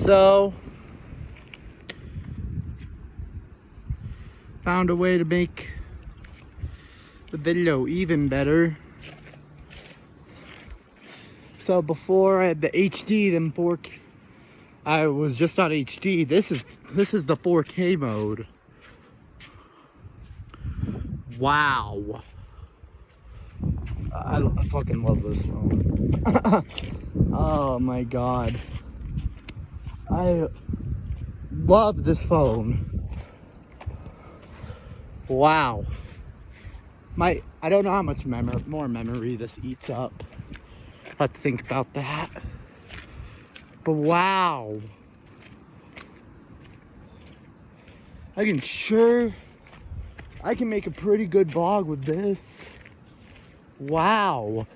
So, found a way to make the video even better. So before I had the HD, then 4K. I was just on HD. This is the 4K mode. Wow. I fucking love this phone. Oh my god. I love this phone. Wow. I don't know how much more memory this eats up. I have to think about that. But wow. I can make a pretty good vlog with this. Wow.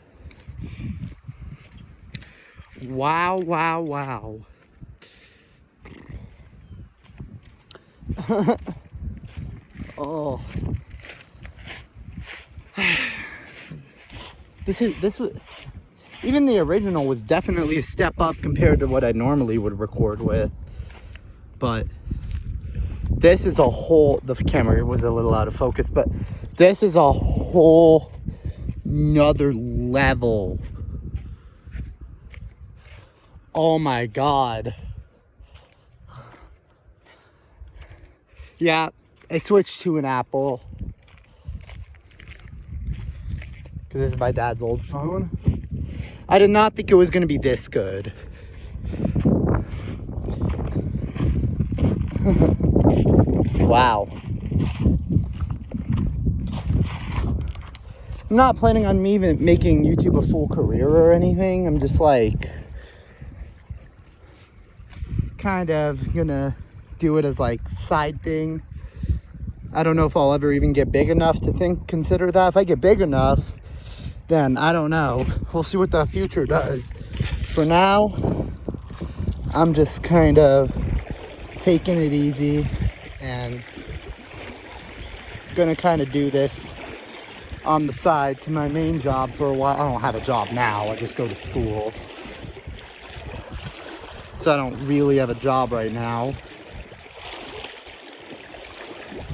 Wow, wow, wow. Oh. This was, even the original was definitely a step up compared to what I normally would record with. But this is a whole, the camera was a little out of focus, but this is a whole nother level. Oh my god. Yeah, I switched to an Apple because this is my dad's old phone. I did not think it was going to be this good. Wow. I'm not planning on me even making YouTube a full career or anything. I'm just like kind of gonna do it as like side thing. I don't know if I'll ever even get big enough to consider that. If I get big enough, then I don't know. We'll see what the future does. For now, I'm just kind of taking it easy and gonna kind of do this on the side to my main job for a while. I don't have a job now, I just go to school. So I don't really have a job right now.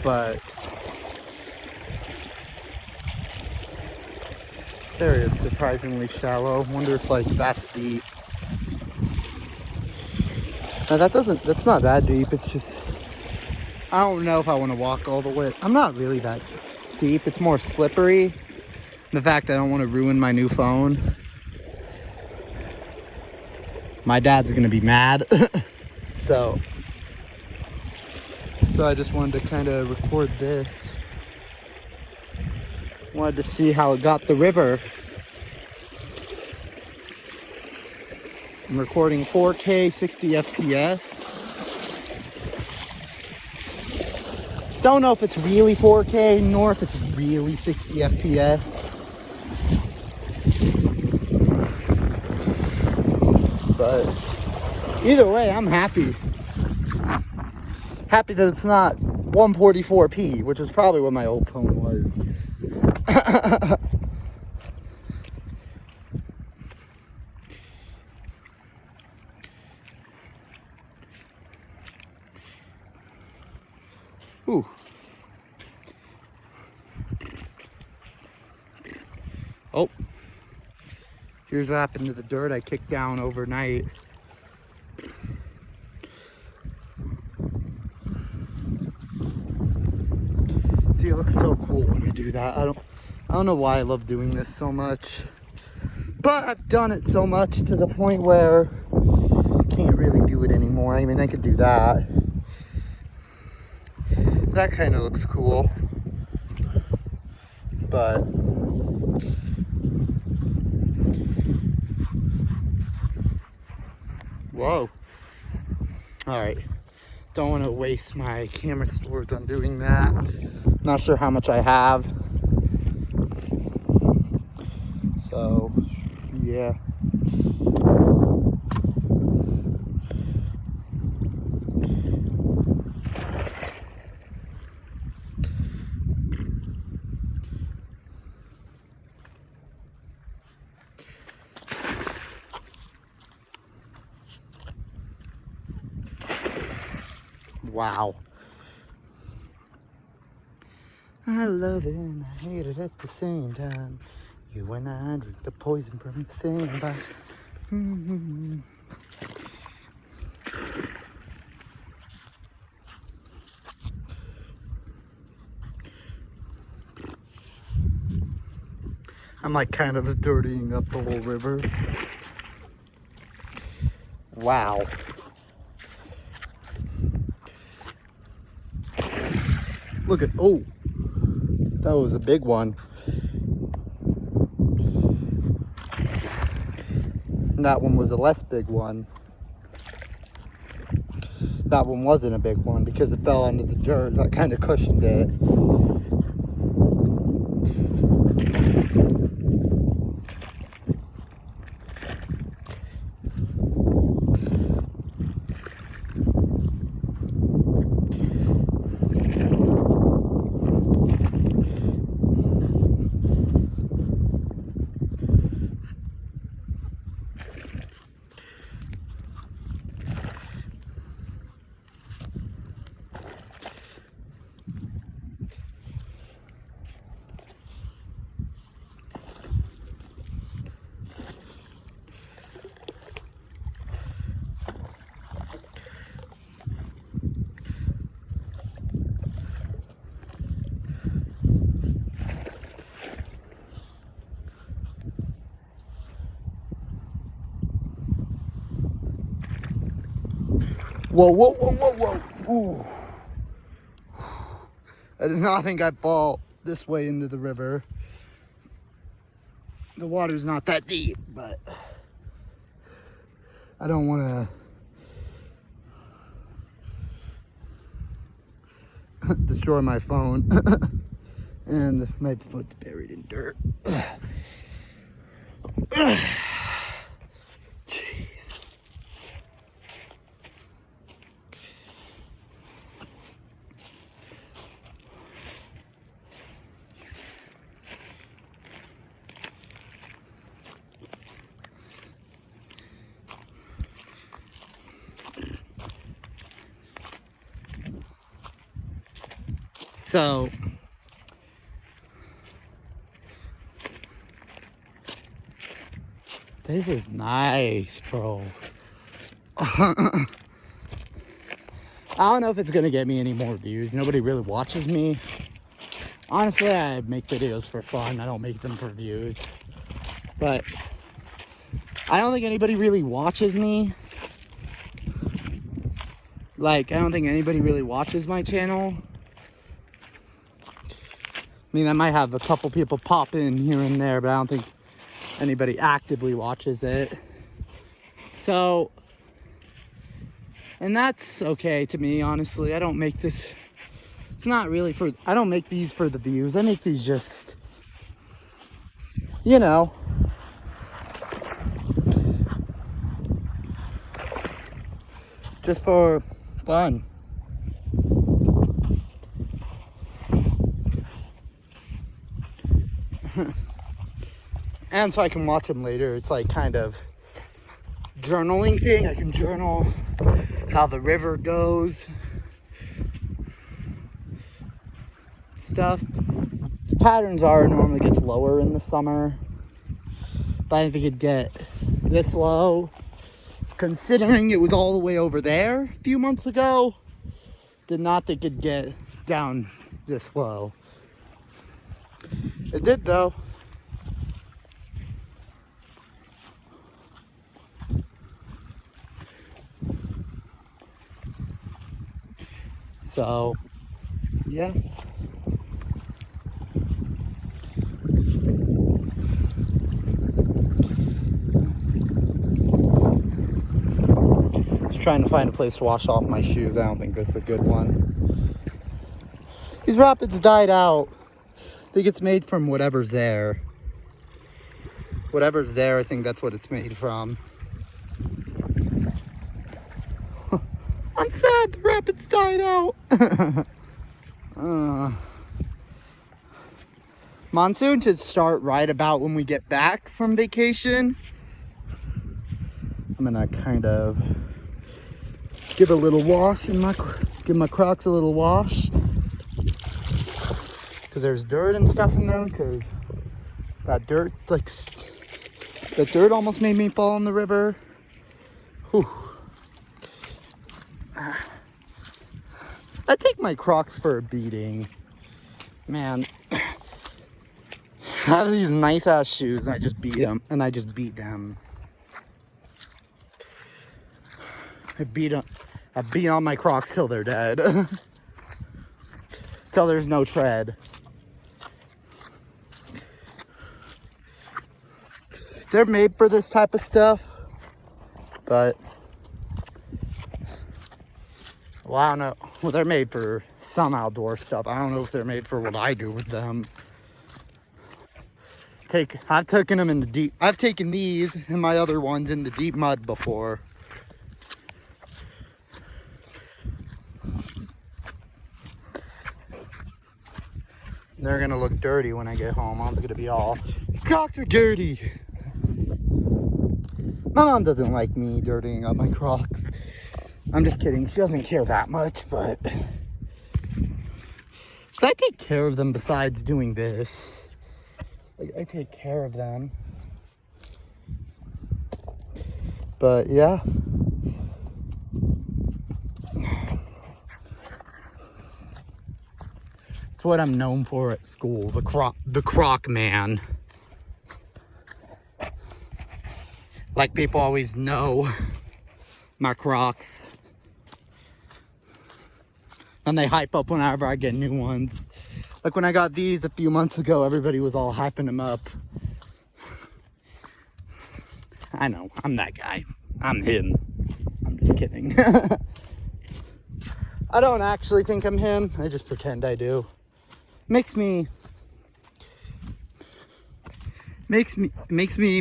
But this area is surprisingly shallow. Wonder if like that's deep. Now that's not that deep. It's just, I don't know if I want to walk all the way. I'm not really that deep. It's more slippery. The fact I don't want to ruin my new phone. My dad's gonna be mad. So I just wanted to kind of record this. Wanted to see how it got the river. I'm recording 4K 60 FPS. Don't know if it's really 4K nor if it's really 60 FPS. But either way, I'm happy. Happy that it's not 144p, which is probably what my old phone was. Ooh. Oh. Here's what happened to the dirt I kicked down overnight. See, it looks so cool when you do that. I don't know why I love doing this so much. But I've done it so much to the point where I can't really do it anymore. I mean, I could do that. That kind of looks cool. But whoa. Alright. Don't want to waste my camera storage on doing that. Not sure how much I have. So, yeah. Wow. I love it and I hate it at the same time. You and I drink the poison from the same bottle. Mm-hmm. I'm like kind of dirtying up the whole river. Wow. Look at, oh, that was a big one. And that one was a less big one. That one wasn't a big one because it fell under the dirt. That kind of cushioned it. Whoa, whoa, whoa, whoa, whoa. Ooh. I did not think I'd fall this way into the river. The water's not that deep, but I don't want to destroy my phone. And my foot's buried in dirt. Jeez. So this is nice, bro. I don't know if it's gonna get me any more views. Nobody really watches me. Honestly, I make videos for fun. I don't make them for views. But I don't think anybody really watches me. Like, I don't think anybody really watches my channel. I mean, I might have a couple people pop in here and there, but I don't think anybody actively watches it. So, and that's okay to me, honestly. I don't make this, it's not really for, I don't make these for the views. I make these just, you know, just for fun. And so I can watch them later. It's like kind of journaling thing. I can journal how the river goes, stuff. Its patterns are, it normally gets lower in the summer, but I think it'd get this low, considering it was all the way over there a few months ago. Did not think it'd get down this low. It did though. So, yeah. Just trying to find a place to wash off my shoes. I don't think this is a good one. These rapids died out. I think it's made from whatever's there. Whatever's there, I think that's what it's made from. I'm sad the rapids died out. Monsoon should start right about when we get back from vacation. I'm gonna kind of give a little wash in my Give my Crocs a little wash. Because there's dirt and stuff in them. Because that dirt, like, the dirt almost made me fall in the river. Whew. I take my Crocs for a beating. Man. I have these nice ass shoes and I just beat them. And I just beat them. I beat on my Crocs till they're dead. Till there's no tread. They're made for this type of stuff. But, well, I don't know. Well, they're made for some outdoor stuff. I don't know if they're made for what I do with them. I've taken them into deep. I've taken these and my other ones into deep mud before. They're gonna look dirty when I get home. Mom's gonna be all, Crocs are dirty. My mom doesn't like me dirtying up my Crocs. I'm just kidding. She doesn't care that much, but so I take care of them besides doing this. Like, I take care of them. But yeah. It's what I'm known for at school, the Croc man. Like, people always know my Crocs. And they hype up whenever I get new ones. Like when I got these a few months ago, everybody was all hyping them up. I know, I'm that guy. I'm him. I'm just kidding. I don't actually think I'm him. I just pretend I do. Makes me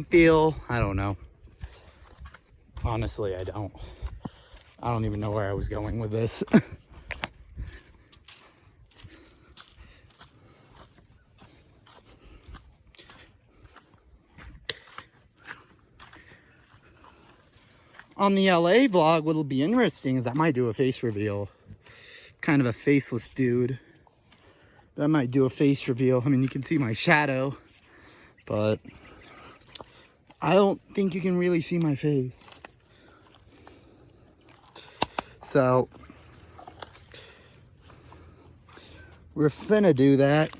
feel, I don't know. Honestly, I don't even know where I was going with this. On the LA vlog, what'll be interesting is I might do a face reveal. Kind of a faceless dude. But I might do a face reveal. I mean, you can see my shadow, but I don't think you can really see my face. So, we're finna do that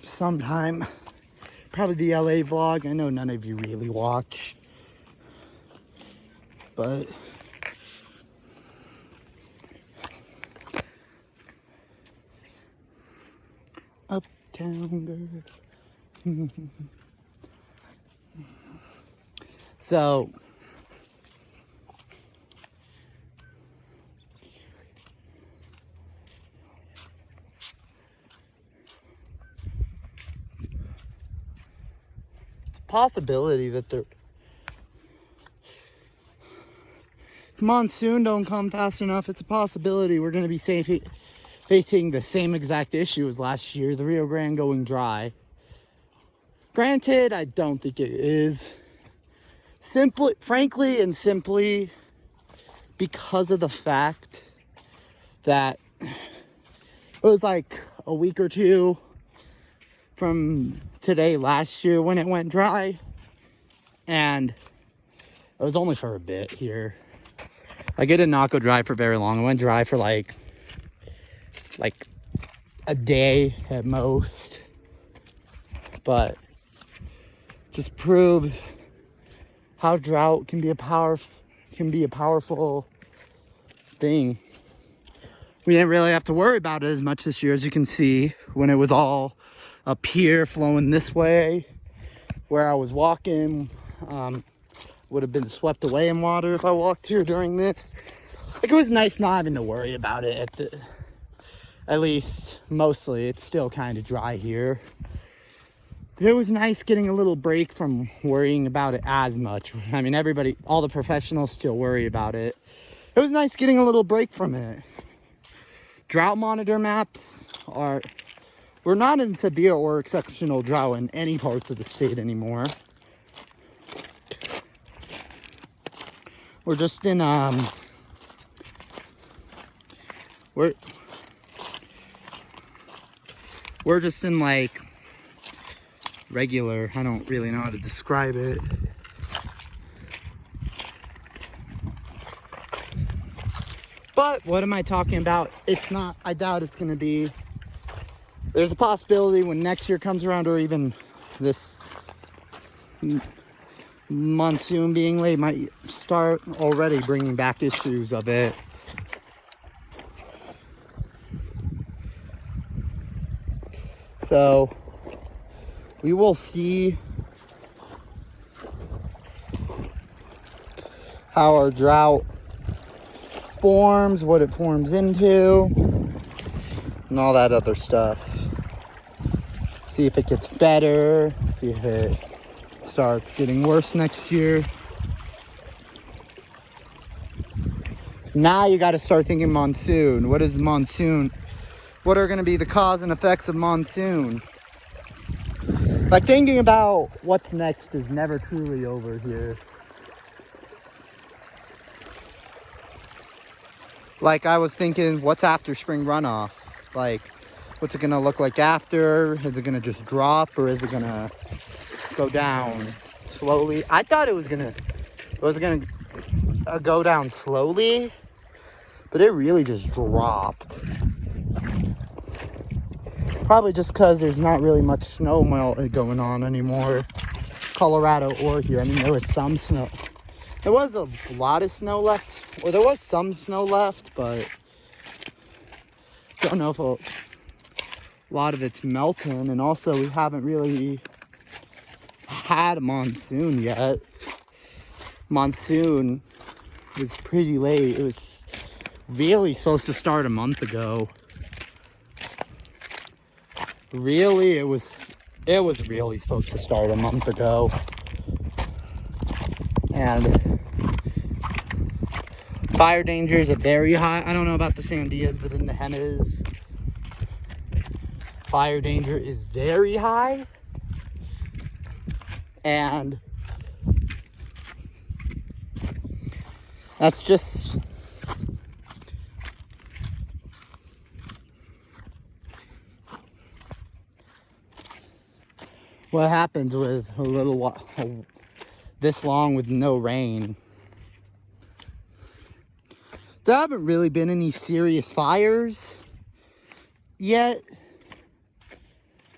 sometime. Probably the LA vlog. I know none of you really watch, but Uptown girl. So possibility that the monsoon don't come fast enough. It's a possibility we're going to be facing the same exact issue as last year, the Rio Grande going dry. Granted, I don't think it is. Frankly and simply because of the fact that it was like a week or two from today last year when it went dry, and it was only for a bit here. Like, it did not go dry for very long. It went dry for like a day at most, but just proves how drought can be a powerful thing. We didn't really have to worry about it as much this year, as you can see, when it was all up here flowing this way. Where I was walking would have been swept away in water if I walked here during this. Like, it was nice not having to worry about it at least mostly. It's still kind of dry here. But it was nice getting a little break from worrying about it as much. I mean, all the professionals still worry about it. It was nice getting a little break from it. Drought monitor maps we're not in severe or exceptional drought in any parts of the state anymore. We're just in we're just in like regular, I don't really know how to describe it. But what am I talking about? It's not, I doubt it's gonna be, there's a possibility when next year comes around, or even this monsoon being late, might start already bringing back issues of it. So we will see how our drought forms, what it forms into, and all that other stuff. See if it gets better, see if it starts getting worse next year. Now you got to start thinking monsoon. What is monsoon? What are going to be the cause and effects of monsoon? Like, thinking about what's next is never truly over here. Like, I was thinking, what's after spring runoff? Like, what's it gonna look like after? Is it gonna just drop, or is it gonna go down slowly? I thought it was gonna go down slowly, but it really just dropped. Probably just because there's not really much snow melt going on anymore, Colorado or here. I mean, there was some snow. There was a lot of snow left, or there was some snow left, but don't know if a lot of it's melting. And also, we haven't really had a monsoon yet. Monsoon was pretty late. It was really supposed to start a month ago. Really, it was really supposed to start a month ago. And fire dangers are very high. I don't know about the Sandias, but in the Henas, fire danger is very high. And that's just what happens with a little while this long with no rain. There haven't really been any serious fires yet,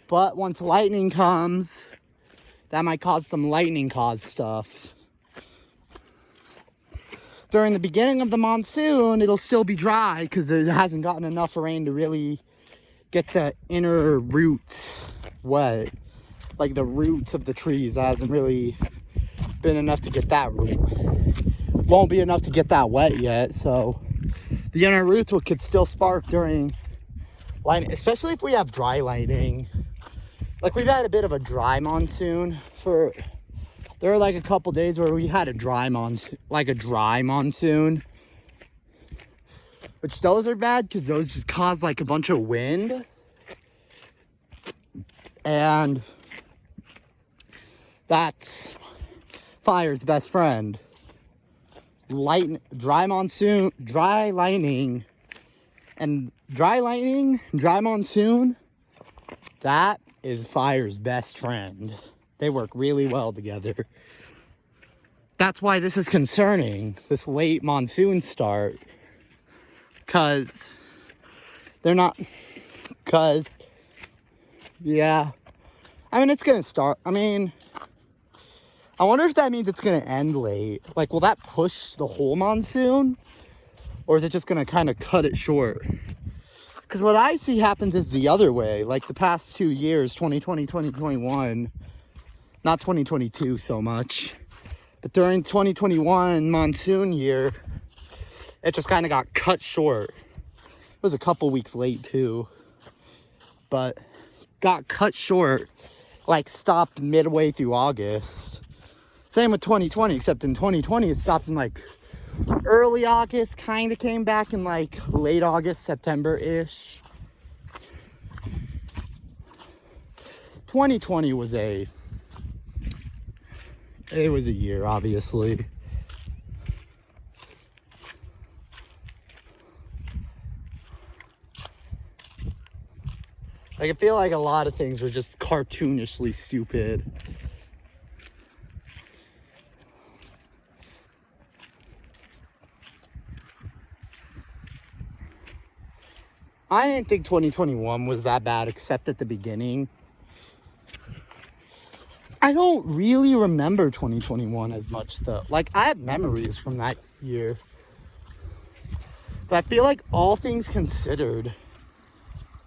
but once lightning comes, that might cause some lightning caused stuff. During the beginning of the monsoon, it'll still be dry because it hasn't gotten enough rain to really get the inner roots wet. Like the roots of the trees, that hasn't really been enough to get that root. Won't be enough to get that wet yet, so the inner roots could still spark during lightning, especially if we have dry lightning. Like, we've had a bit of a dry monsoon. There were like a couple days where we had a dry monsoon, which those are bad because those just cause like a bunch of wind, and that's fire's best friend. Dry monsoon, dry lightning, dry monsoon, that is fire's best friend. They work really well together. That's why this is concerning, this late monsoon start. Yeah. I mean, it's gonna start, I wonder if that means it's gonna end late. Like, will that push the whole monsoon? Or is it just gonna kind of cut it short? Because what I see happens is the other way. Like the past 2 years, 2020, 2021, not 2022 so much, but during 2021 monsoon year, it just kind of got cut short. It was a couple weeks late too, but got cut short, like stopped midway through August. Same with 2020, except in 2020 it stopped in like early August, kind of came back in like late August, September-ish. 2020 was a year, obviously. Like, I feel like a lot of things were just cartoonishly stupid. I didn't think 2021 was that bad, except at the beginning. I don't really remember 2021 as much, though. Like, I have memories from that year. But I feel like all things considered,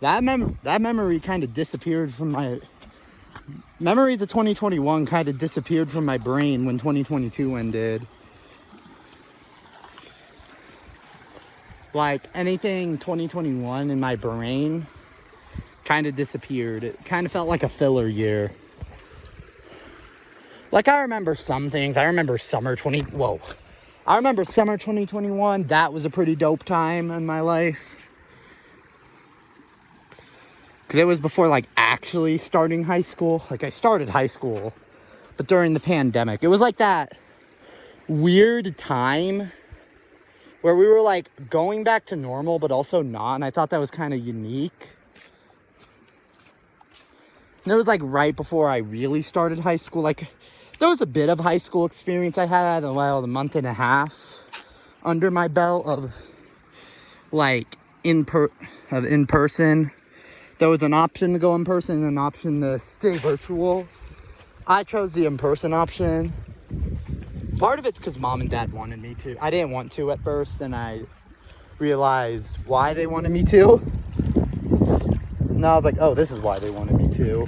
that memory kind of disappeared from my... Memories of 2021 kind of disappeared from my brain when 2022 ended. Like, anything 2021 in my brain kind of disappeared. It kind of felt like a filler year. Like, I remember some things. I remember summer 2021. That was a pretty dope time in my life. Because it was before, like, actually starting high school. Like, I started high school, but during the pandemic. It was like that weird time where we were, like, going back to normal, but also not. And I thought that was kind of unique. And it was, like, right before I really started high school. Like, there was a bit of high school experience I had, a month and a half under my belt of, like, in person. There was an option to go in person and an option to stay virtual. I chose the in-person option. Part of it's because mom and dad wanted me to. I didn't want to at first, and I realized why they wanted me to. And I was like, oh, this is why they wanted me to.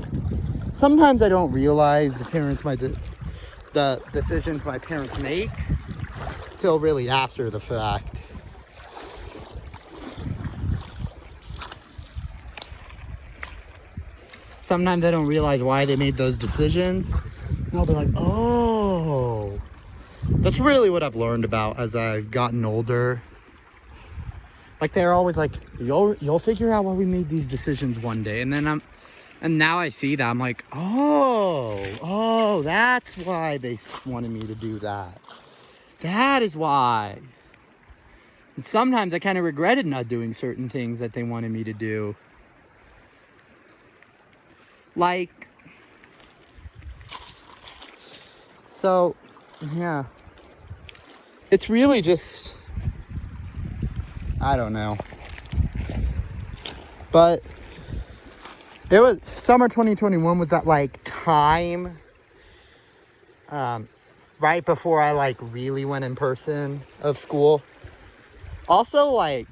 Sometimes I don't realize the decisions my parents make till really after the fact. Sometimes I don't realize why they made those decisions. And I'll be like, oh. That's really what I've learned about as I've gotten older. Like, they're always like, you'll figure out why we made these decisions one day. And now I see that. I'm like, oh, that's why they wanted me to do that. That is why. And sometimes I kind of regretted not doing certain things that they wanted me to do. Like, so, yeah. It's really just, I don't know. But it was, summer 2021 was that, like, time, right before I, like, really went in person of school. Also, like,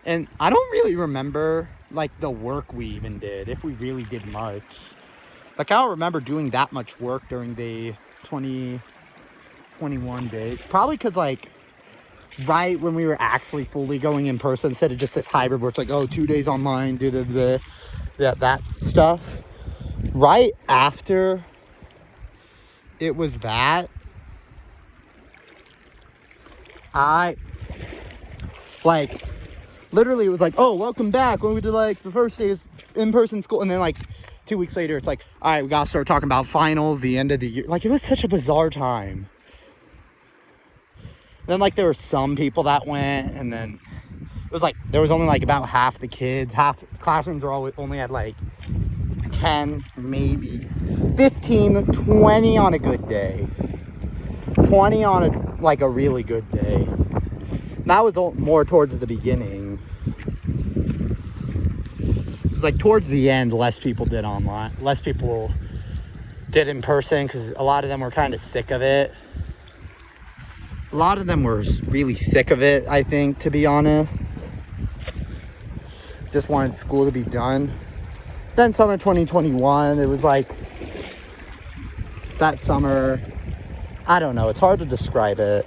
and I don't really remember, like, the work we even did, if we really did much. Like, I don't remember doing that much work during the 2021 days. Probably because, like, right when we were actually fully going in person, instead of just this hybrid where it's like, oh, 2 days online, that stuff. Right after it was that, I, like, literally it was like, oh, welcome back, when we did, like, the first day is in-person school, and then, like, 2 weeks later, it's like, all right, we gotta start talking about finals, the end of the year. Like, it was such a bizarre time. Then, like, there were some people that went, and then it was like, there was only, like, about half the kids. Half classrooms were only had, like, 10, maybe 15, 20 on a good day. 20 on a really good day. And that was more towards the beginning. It was like towards the end, less people did online. Less people did in person because a lot of them were kind of sick of it. A lot of them were really sick of it, I think, to be honest. Just wanted school to be done. Then summer 2021, it was like that summer, I don't know, it's hard to describe it.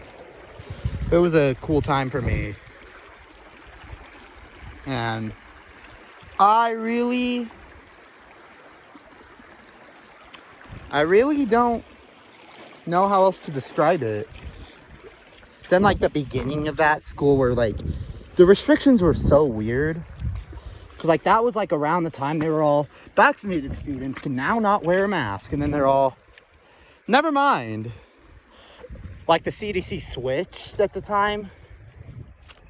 It was a cool time for me. And I really don't know how else to describe it. Then, like, the beginning of that school where, like, the restrictions were so weird. Because, like, that was, like, around the time they were all, vaccinated students can now not wear a mask. And then they're all, never mind. Like, the CDC switched at the time,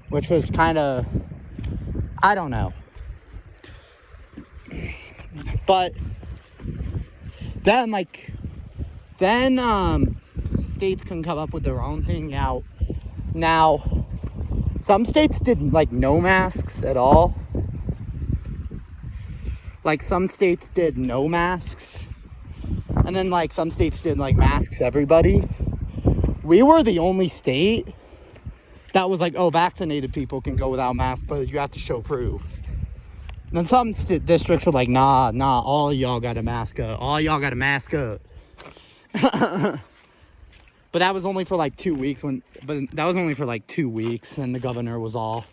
which was kind of, I don't know. But then, like, states can come up with their own thing out. Now, some states did, like, no masks at all. Like, some states did no masks. And then, like, some states did, like, masks everybody. We were the only state that was like, oh, vaccinated people can go without masks, but you have to show proof. And then some districts were like, nah, all y'all got a mask up. All y'all got a mask up. But that was only for like 2 weeks and the governor was all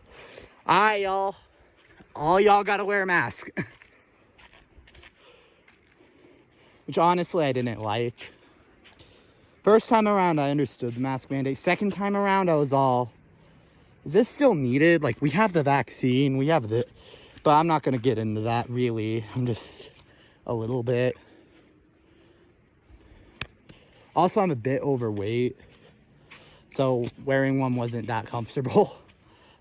right, y'all. All y'all gotta wear a mask. Which honestly I didn't like. First time around I understood the mask mandate. Second time around I was all, is this still needed? Like, we have the vaccine, we have the, but I'm not gonna get into that really. I'm just a little bit. Also, I'm a bit overweight, so wearing one wasn't that comfortable.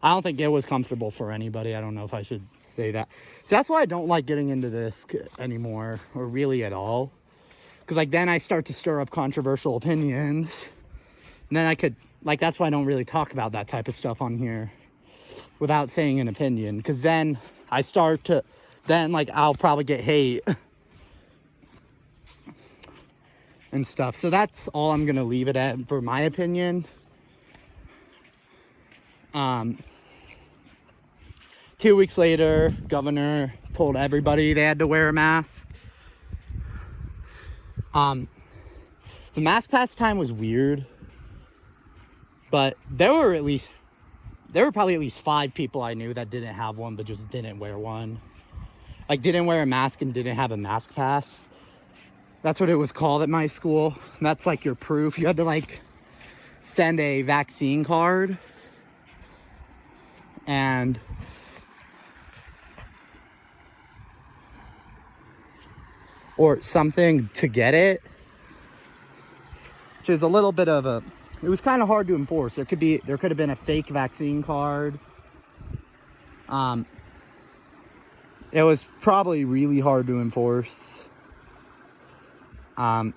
I don't think it was comfortable for anybody. I don't know if I should say that. So that's why I don't like getting into this anymore, or really at all. Because, like, then I start to stir up controversial opinions. And then I could, like, that's why I don't really talk about that type of stuff on here without saying an opinion. Because then I start to, like, I'll probably get hate and stuff. So that's all I'm going to leave it at for my opinion. 2 weeks later, governor told everybody they had to wear a mask. The mask pass time was weird, but there were probably at least 5 people I knew that didn't have one, but just didn't wear one. Like, didn't wear a mask and didn't have a mask pass. That's what it was called at my school. And that's like your proof. You had to, like, send a vaccine card and or something to get it, which is a little bit of a, it was kind of hard to enforce. There could have been a fake vaccine card. It was probably really hard to enforce. Because,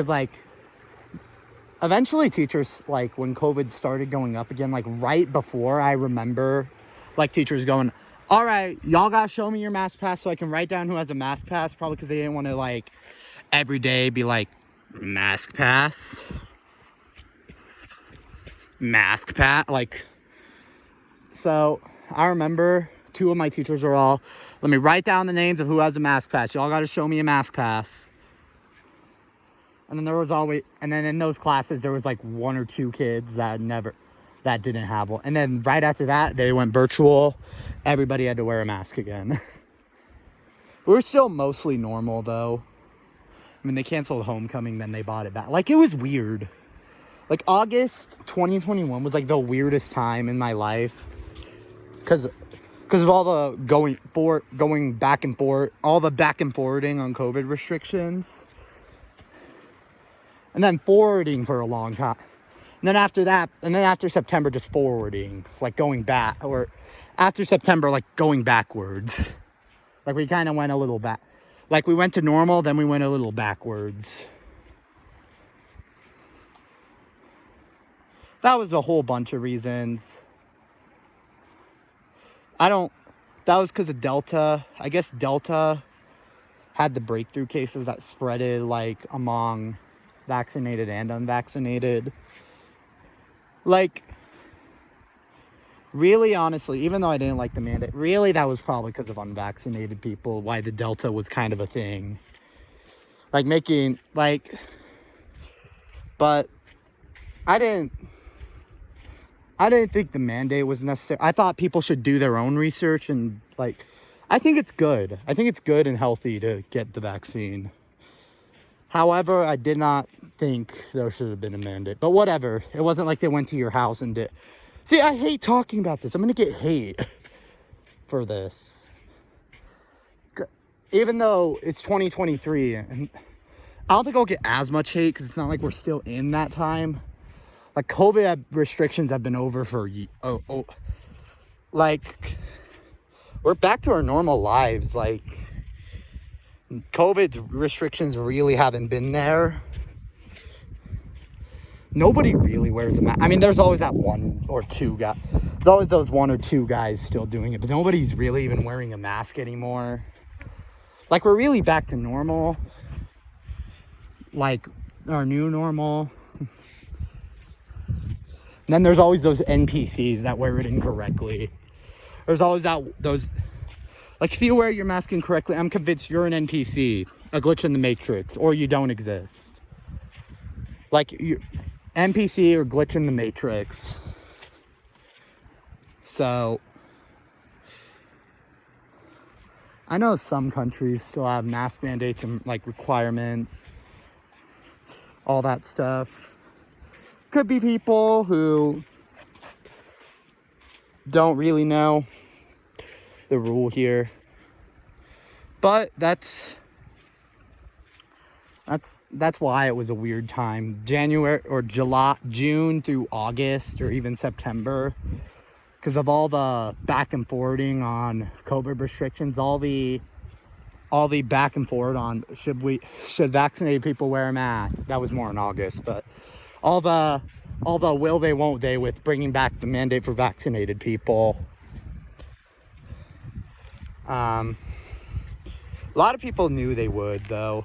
like, eventually teachers, like, when COVID started going up again, like, right before, I remember, like, teachers going, all right, y'all gotta show me your mask pass so I can write down who has a mask pass. Probably because they didn't want to, like, every day be like, mask pass, like. So I remember 2 of my teachers were all, let me write down the names of who has a mask pass. Y'all gotta show me a mask pass. And then there was always, and then in those classes there was like 1 or 2 kids that didn't have one. And then right after that they went virtual. Everybody had to wear a mask again. We were still mostly normal though. I mean, they canceled homecoming, then they bought it back. Like, it was weird. Like, August 2021 was like the weirdest time in my life. Because of all the going back and forth, all the back and forwarding on COVID restrictions. And then forwarding for a long time. And then after that, and then after September, just forwarding, like going back, or after September, like going backwards. Like, we kind of went a little back. Like, we went to normal, then we went a little backwards. That was a whole bunch of reasons. That was because of Delta. I guess Delta had the breakthrough cases that spreaded, like, among vaccinated and unvaccinated. Like, really, honestly, even though I didn't like the mandate, really that was probably because of unvaccinated people, why the Delta was kind of a thing. Like, making, like, but I didn't think the mandate was necessary. I thought people should do their own research, and, like, I think it's good. I think it's good and healthy to get the vaccine. However, I did not think there should have been a mandate. But whatever. It wasn't like they went to your house and did. See, I hate talking about this. I'm going to get hate for this. Even though it's 2023. And I don't think I'll get as much hate because it's not like we're still in that time. Like, COVID restrictions have been over for... like, we're back to our normal lives. Like, COVID restrictions really haven't been there. Nobody really wears a mask. I mean, there's always that one or two guy. There's always those one or two guys still doing it, but nobody's really even wearing a mask anymore. Like, we're really back to normal. Like, our new normal. And then there's always those NPCs that wear it incorrectly. There's always those... Like, if you wear your mask incorrectly, I'm convinced you're an NPC, a glitch in the Matrix, or you don't exist. Like, you NPC or glitch in the Matrix. So, I know some countries still have mask mandates and, like, requirements, all that stuff. Could be people who don't really know the rule here, but that's why it was a weird time. January or June through August or even September, because of all the back and forwarding on COVID restrictions, all the back and forward on should vaccinated people wear a mask. That was more in August, but all the will they won't they with bringing back the mandate for vaccinated people. A lot of people knew they would, though.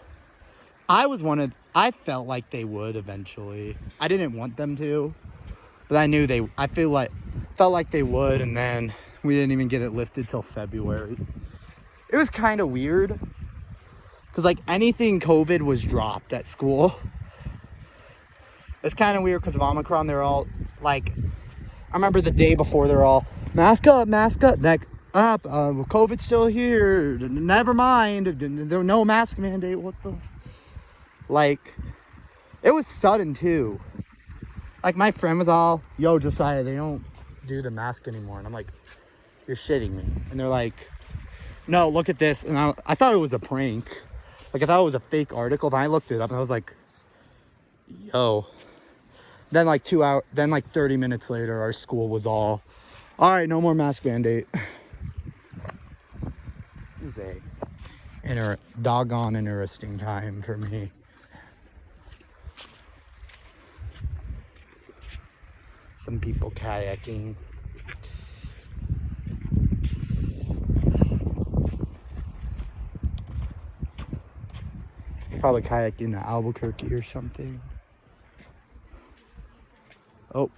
I felt like they would eventually. I didn't want them to, but I felt like they would, and then we didn't even get it lifted till February. It was kind of weird, because, like, anything COVID was dropped at school. It's kind of weird because of Omicron. They're all, like, I remember the day before, they're all, mask up, next up, COVID's still here, never mind, there's no mask mandate, what the, like, it was sudden, too. Like, my friend was all, yo, Josiah, they don't do the mask anymore, and I'm like, you're shitting me, and they're like, no, look at this, and I thought it was a prank, like, I thought it was a fake article, and I looked it up, and I was like, yo, then, like, 30 minutes later, our school was all right, no more mask mandate. It was a doggone interesting time for me. Some people kayaking. Probably kayaking to Albuquerque or something. Oh,